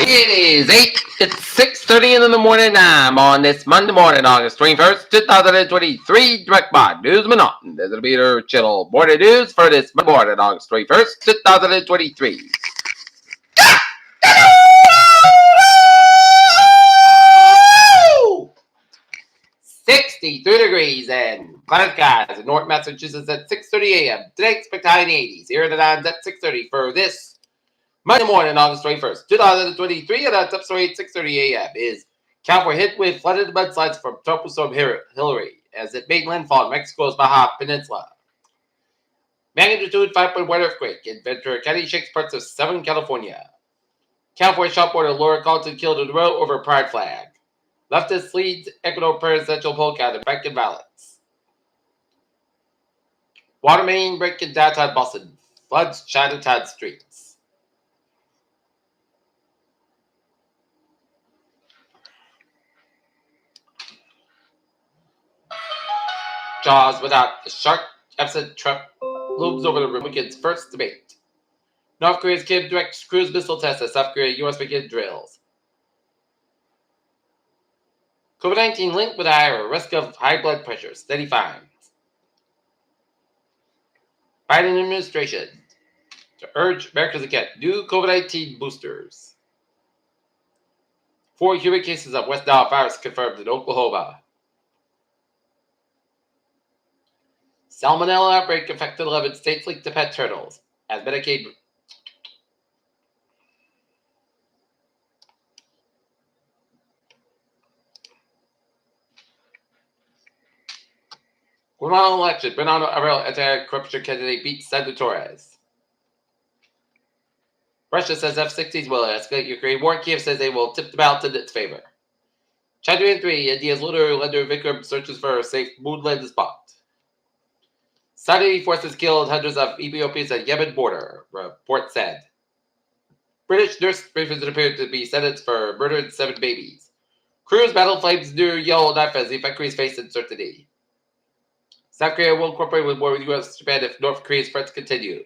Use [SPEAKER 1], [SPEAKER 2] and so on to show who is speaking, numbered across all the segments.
[SPEAKER 1] It is 8. It's 6:30 in the morning time on this Monday morning, August 21st, 2023. Direct by Newsman Norton. This will be your channel morning news for this Monday morning, August 21st, 2023. 63 degrees and cloud skies in North Massachusetts at 6:30 a.m. Today expect high in the 80s. Here are the times at 6:30 for this Monday morning, August 21st, 2023, and that's up story at 6:30 a.m. is California hit with flooded mudslides from Tropical Storm Hillary as it made landfall in Mexico's Baja Peninsula. Magnitude 5.1 earthquake in Ventura County shakes parts of Southern California. California shot border Laura Carlton killed in the row over pride flag. Leftist leads Ecuador presidential poll count in Franken ballots. Water main break in downtown Boston floods Chinatown streets. Jaws without the shark absent Trump looms over the Wiggins first debate. North Korea's Kim directs cruise missile tests as South Korea U.S. begin drills. COVID-19 linked with higher risk of high blood pressure, steady fines. Biden administration to urge Americans to get new COVID-19 boosters. 4 human cases of West Nile virus confirmed in Oklahoma. Salmonella outbreak affected 11 states linked to pet turtles as Medicaid. Guatemala election. Bernardo Abreu, anti-corruption candidate, beats Sandra Torres. Russia says F-16s will escalate Ukraine war. Kiev says they will tip the balance in its favor. Chandrayaan 3, India's lunar lander Vikram searches for a safe moon landing spot. Saudi forces killed hundreds of Ethiopians at Yemen border, report said. British nurse briefings appeared to be sentenced for murdering 7 babies. Crews battle flames near Yellowknife as the factories face uncertainty. South Korea will cooperate with more with U.S. and Japan if North Korea's threats continue.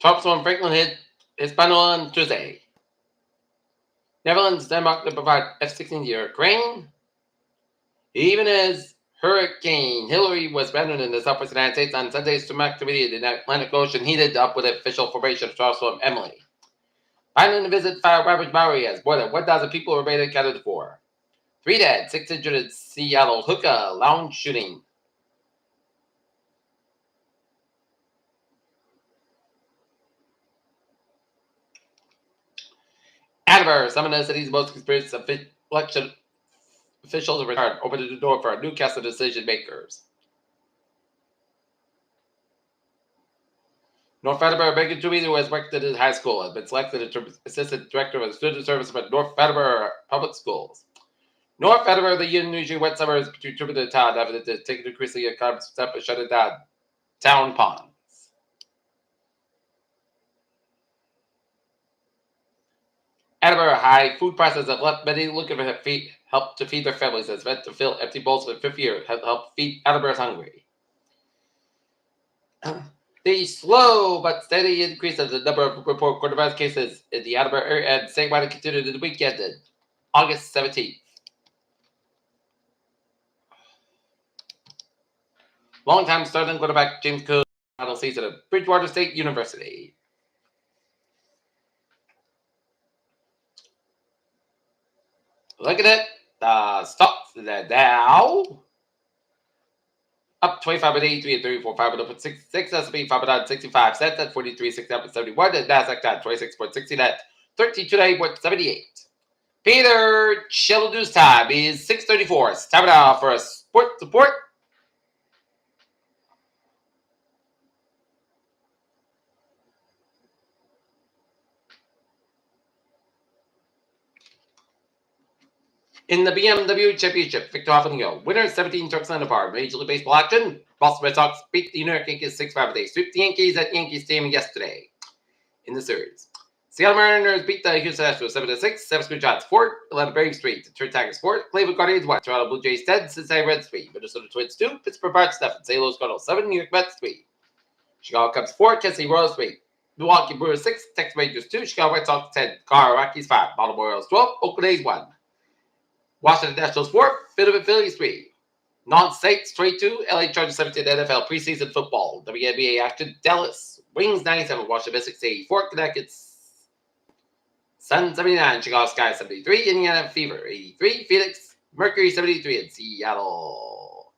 [SPEAKER 1] Trump's on Franklin hit Hispaniola on Tuesday. Netherlands, Denmark to provide F-16 to Ukraine. Even as Hurricane Hillary was abandoned in the southwest United States on Sunday's storm activity in the Atlantic Ocean heated up with official formation of Tropical Storm Emily. Biden to visit fire-ravaged Maui as more than 1,000 people remain accounted for. 3 dead, 6 injured in Seattle hookah lounge shooting. Attenborough, some of the city's most experienced election officials have returned, opening the door for a new cast of decision makers. North Attleboro Megan Toomey, who has worked at his high school, has been selected as assistant director of the student service for North Attleboro Public Schools. North Attleboro, the usually wet suburbs between Truman and town, after the taking increasingly a carbon step of shutting down town ponds. Attleboro high food prices have left many looking for help to feed their families as meant to fill empty bowls for the 5th year have helped feed Attleboro's hungry. The slow but steady increase of the number of reported coronavirus cases in the Attleboro area and statewide continued in the week ended August 17th. Longtime starting quarterback James Coon final season at Bridgewater State University. Look at it. The stocks now up 25 at 83 at 34, 5 up at 66, S&P 565 cents at 43.6 up at 71, and NASDAQ down 26.60 at 32.78. Peter, Channel News time is 6:34. It's time now for a sports report. In the BMW Championship, Victor Hoffenheim, winner 17 strokes under par. Major League Baseball action. Boston Red Sox beat the New York Yankees 6-5. They swept the Yankees at Yankee Stadium yesterday in the series. Seattle Mariners beat the Houston Astros 7-6. 7 Screw Giants 4. 11 Braves 3. Detroit Tigers 4. Cleveland Guardians 1. Toronto Blue Jays 10. Cincinnati Reds 3. Minnesota Twins 2. Pittsburgh Pirates 7. St. Louis Cardinals 7. New York Mets 3. Chicago Cubs 4. Kansas City Royals 3. Milwaukee Brewers 6. Texas Rangers 2. Chicago White Sox 10. Colorado Rockies 5. Baltimore Orioles 12. Oakland A's 1. Washington Nationals 4. Philadelphia Phillies 3. Non-states 22. LA Chargers 17. NFL preseason football. WNBA action. Dallas Wings 97. Washington Mystics 84. Connecticut Sun 79. Chicago Sky 73. Indiana Fever 83. Phoenix Mercury 73 in Seattle.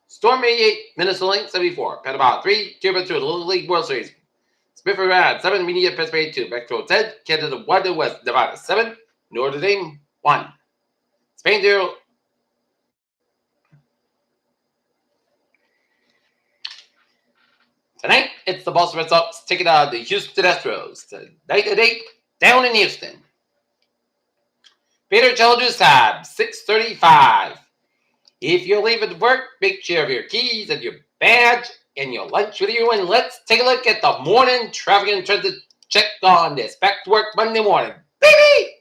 [SPEAKER 1] Storm 88. Minnesota Lynx 74. Panama 3. Cuba 2. Little League World Series. Smith Rad 7. Media Pittsburgh 2. Metro 10. Canada 1 to West Nevada 7. Notre Dame 1. Spain 0. Tonight, it's the Boston Red Sox taking on the Houston Astros. Tonight at 8, down in Houston. Peter Childress time, 6:35. If you're leaving work, make sure of your keys and your badge and your lunch with you. And let's take a look at the morning traffic and transit check on this. Back to work Monday morning. Baby!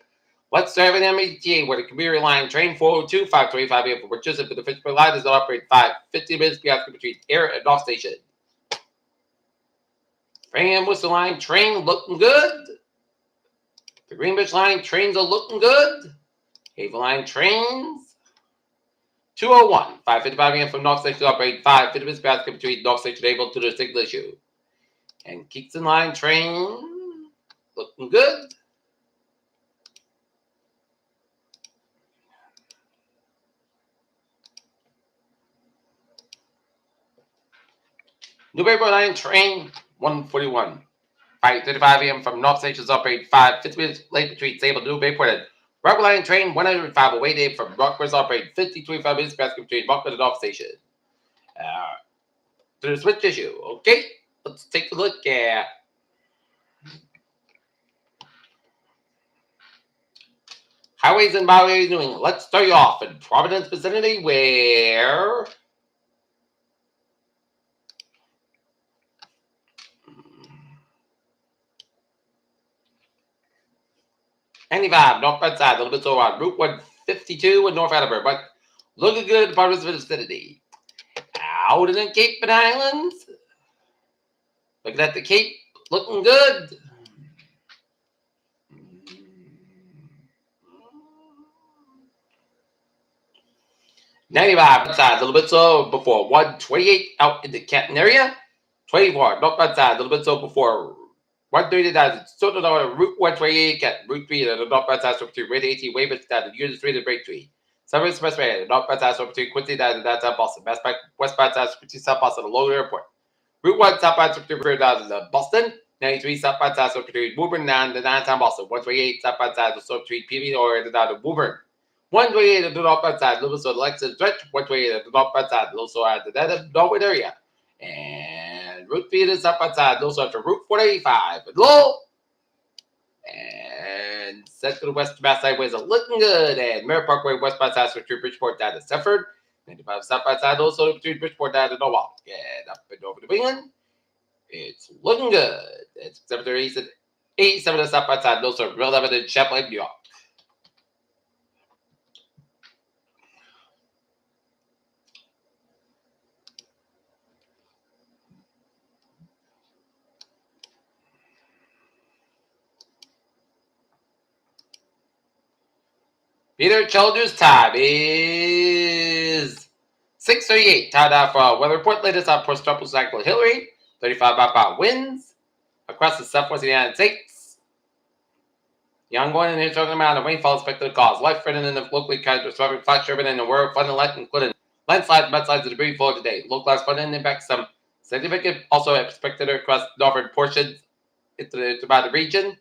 [SPEAKER 1] Let's start with MBTA, where the commuter line train 402, 525 a.m. for purchase for the Pittsburgh line does not operate 15 minutes between air and off station. Framingham Worcester line train looking good. The Greenwich line trains are looking good. Haven line trains 201, 555 a.m. from North Station operate 5 minutes between North Station able to the signal issue. And Kingston line train looking good. Newburyport line train 141. 5:35 a.m. from North Station's operate 50 minutes late between Sable Newburyport and Rockwood Line train 105 away day from Rockwood's operate 25 minutes between Rockwood and North Station. To the switch issue. Okay, let's take a look at highways and byways New England. Let's start you off in Providence vicinity where 95 northbound side, a little bit so on Route 152 in North Attleboro, but looking good in Providence vicinity. Out in the Cape and Islands, looking at the Cape, looking good. '95 side, a little bit so before 128 out in the Canton area. 24 northbound side, a little bit so before 139. So to Route 128 at Route 3 at the northbound side, so between Rate 18, Weymouth down to Unit 3 to Break 3. Summer Expressway, northbound side, so between Quincy down to downtown Boston. Westbound side, so between South Boston and Logan Airport. Route 1 southbound, so between down to Boston. 93 southbound side, so between Woburn down to downtown Boston. 128 southbound side, so between PV or down to Woburn. 128 at the northbound side, Little so Lexington Stretch. 128 at the northbound side, Little so at the Norwood area. And Route 3 is southbound side, also after Route 485 at Lowell. And Central West Mass Highways are looking good. And Merritt Parkway westbound side between Bridgeport down to Stepford. 95 southbound side also between Bridgeport down to Norwalk. And up and over to New England, it's looking good. It's 87 to southbound side, also Real Evidence, Champlain, New York. Peter Childress time is 6:38. Time now for weather report. Latest on post-tropical cyclone Hillary. 35 mile winds across the southwest of the United States. The ongoing and historical amount of rainfall expected to cause life-threatening and locally catastrophic flash driven in the world, flooding, including landslides, mudslides, and debris flow today. Localized flooding impacts some significant, also expected across northern portions about the region.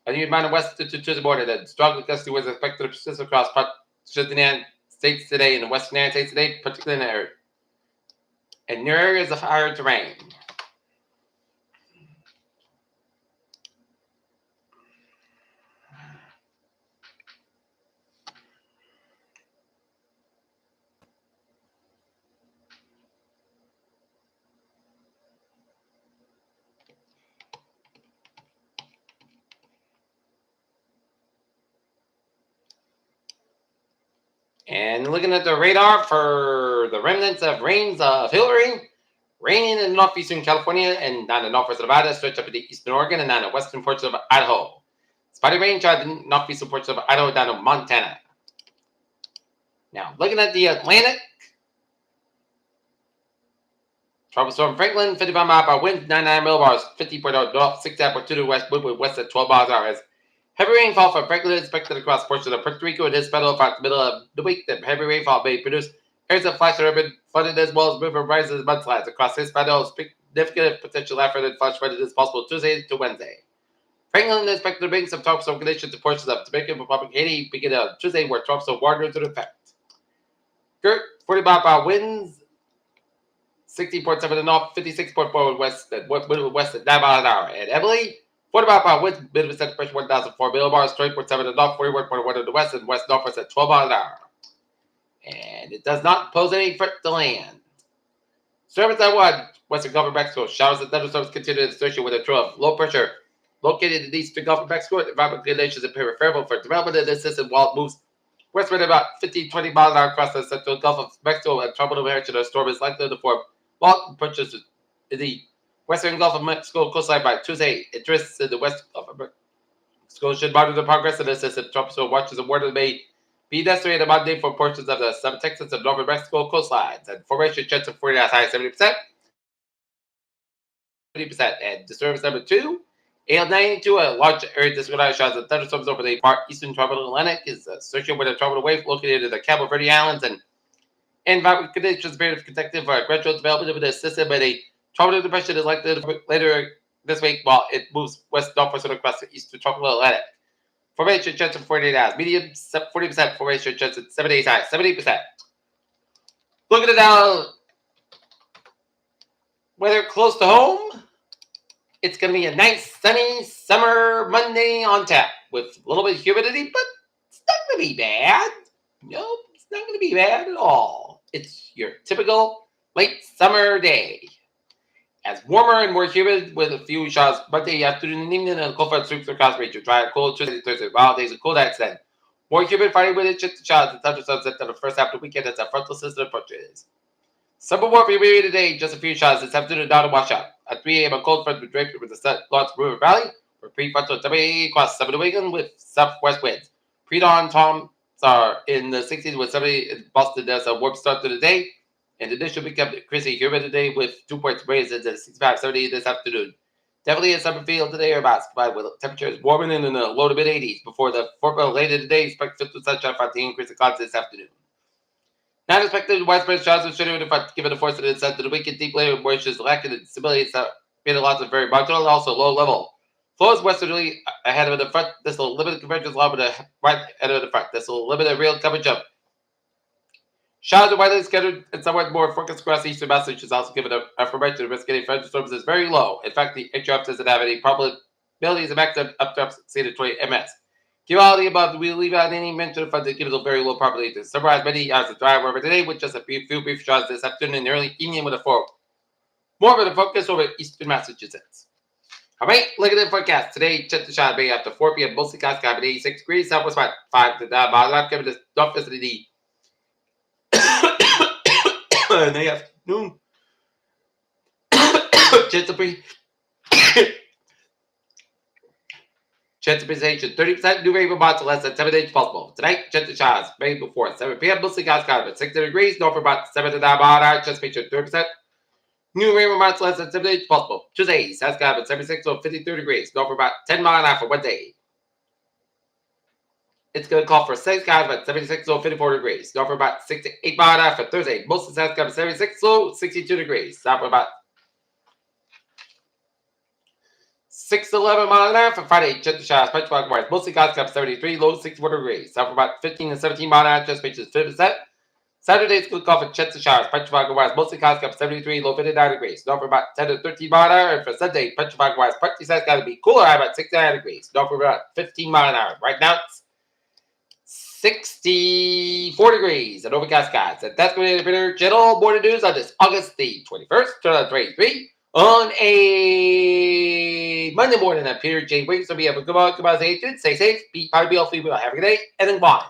[SPEAKER 1] A new amount of west to the border that strong gusty was expected to persist across parts of the United States today and the western United States today, particularly in near areas of higher terrain. And looking at the radar for the remnants of rains of Hillary, raining in northeastern California and down to northwest Nevada, stretch up into eastern Oregon and down to western portions of Idaho. Spotty rain tried the northeastern portions of Idaho down to Montana. Now, looking at the Atlantic, tropical storm Franklin, 55 mile per hour wind, 99 millibars, 50.0 north, 60.2 to west, wind with west at 12 miles an hour. Heavy rainfall from Franklin is expected across portions of Puerto Rico and Hispaniola throughout the middle of the week. The heavy rainfall may produce areas of flash urban flooded as well as river rises and mudslides across Hispaniola. Significant potential after the flash flooding is possible Tuesday to Wednesday. Franklin is expected to bring some tropical storm conditions to portions of Dominican Republic, Haiti, beginning on Tuesday, where tropical storm warning into effect. Gert, 40 mile per hour winds, 60.7 to north, 56.4 west, west at 9 miles an hour. And Emily, 40 mile per hour winds, minimum center pressure 1,004 millibars, 20.7 to north, 41.1 to the west, and west northwest at 12 miles an hour. And it does not pose any threat to land. Disturbance at 1, western Gulf of Mexico. Showers and thunderstorms continue in association with a trough of low pressure located in the eastern Gulf of Mexico. Environmental conditions appear favorable for development of this system while it moves westward about 15-20 miles an hour across the central Gulf of Mexico. And tropical direction of a storm is likely to form while pushes in the western Gulf of Mexico coastline by Tuesday. Interests in the west Gulf of Mexico should monitor the progress of this system. Tropical watches and warnings may be necessary on Monday for portions of the Southern Texas and northern Mexico coastlines. And formation chance of 40 as high as 70%. 70%. And disturbance number 2. AL92, a large area disorganized showers and thunderstorms over the far eastern tropical Atlantic, is associated with a tropical wave located in the Cabo Verde Islands and environmental conditions appear protective for a gradual development of the system. And a tropical depression is likely to later this week while it moves west northwest across the eastern tropical Atlantic. Formation chance of 48 hours. Medium 40%. Formation chance at 7 days high. 70%. Looking at now weather close to home. It's going to be a nice, sunny summer Monday on tap with a little bit of humidity, but it's not going to be bad. Nope, it's not going to be bad at all. It's your typical late summer day. As warmer and more humid with a few showers Monday afternoon and evening and cold front sweeps across region. Dry and cold Tuesday, Thursday, wild days and cold extend. More humid Friday with it, just showers and thunderstorms at the first half of the weekend as a frontal system approaches. Some more for you today, just a few showers this afternoon down to wash out. At 3 a.m. a cold front with draped with the sun lots River Valley, where prefrontal W across 7 to Wiggins with southwest winds. Pre-dawn toms are in the 60s with 70 in Boston. There's a warm start to the day. And the day should become increasingly humid today with 2 points raised into 65-70 this afternoon. Definitely a summer feel today or basketball with temperatures warming in the low to mid 80s before the 4 later today. Expect 50 sunshine for the increase of clouds this afternoon. Not expected widespread showers of shadowing effect given the force of the descent to the weekend deep layer of moisture is lacking in stability. It's been a lot of very marginal, also low level. Flows westerly ahead of the front. This will limit the convergence along with the right ahead of the front. This will limit the real coverage of showers are widely scattered and somewhat more focused across eastern Massachusetts. Also given the affirmation the risk of getting thunderstorms is very low. In fact, the HRF doesn't have any probabilities of maximum updrafts exceeded 20 ms. Give all the above, we leave out any mention of funds that give it a very low probability to summarize many hours of dry weather today with just a few brief showers this afternoon and early evening with a more of a focus over eastern Massachusetts. All right, look at the forecast. Today, check the shot bay after 4 p.m. Mostly cloudy, 86 degrees, southwest 5 to 9 miles. I'm coming to north vicinity in the afternoon. Chance of precipitation 30%. New rain amounts less than 7 inches possible. Tonight, chance of showers. Rain before 7 p.m. Mostly cloudy, at 60 degrees. North for about 7 to 9 miles an hour. Chance of precipitation 30%. New rain amounts less than 7 inches possible. Tuesday, south sky at 76 or 53 degrees. North for about 10 miles an hour for one day. It's going to call for 6 skies at 76 or 54 degrees. North for about 6 to 8 miles an hour for Thursday. Mostly south sky at 76 or 62 degrees. South for about 6 to 11 miles an hour for Friday. Chance of showers. Punch mark wise. Mostly clouds up 73, low 64 degrees. South for about 15 to 17 miles an hour. Chance of precipitation 50%. Saturday it's going to call for chance of showers. Punch wise. Mostly clouds up 73, low 59 degrees. North for about 10 to 13 miles an hour. And for Sunday, punch wise. Partly south got to be cooler high about 69 degrees. North for about 15 miles an hour. Right now it's 64 degrees and overcast skies. And that's going to be the general morning news on this August the 21st, 2023. On a Monday morning, I'm Peter J. Wiggins. So we have a good one. Stay safe. Be part of the healthy. Have a good day. And then bye.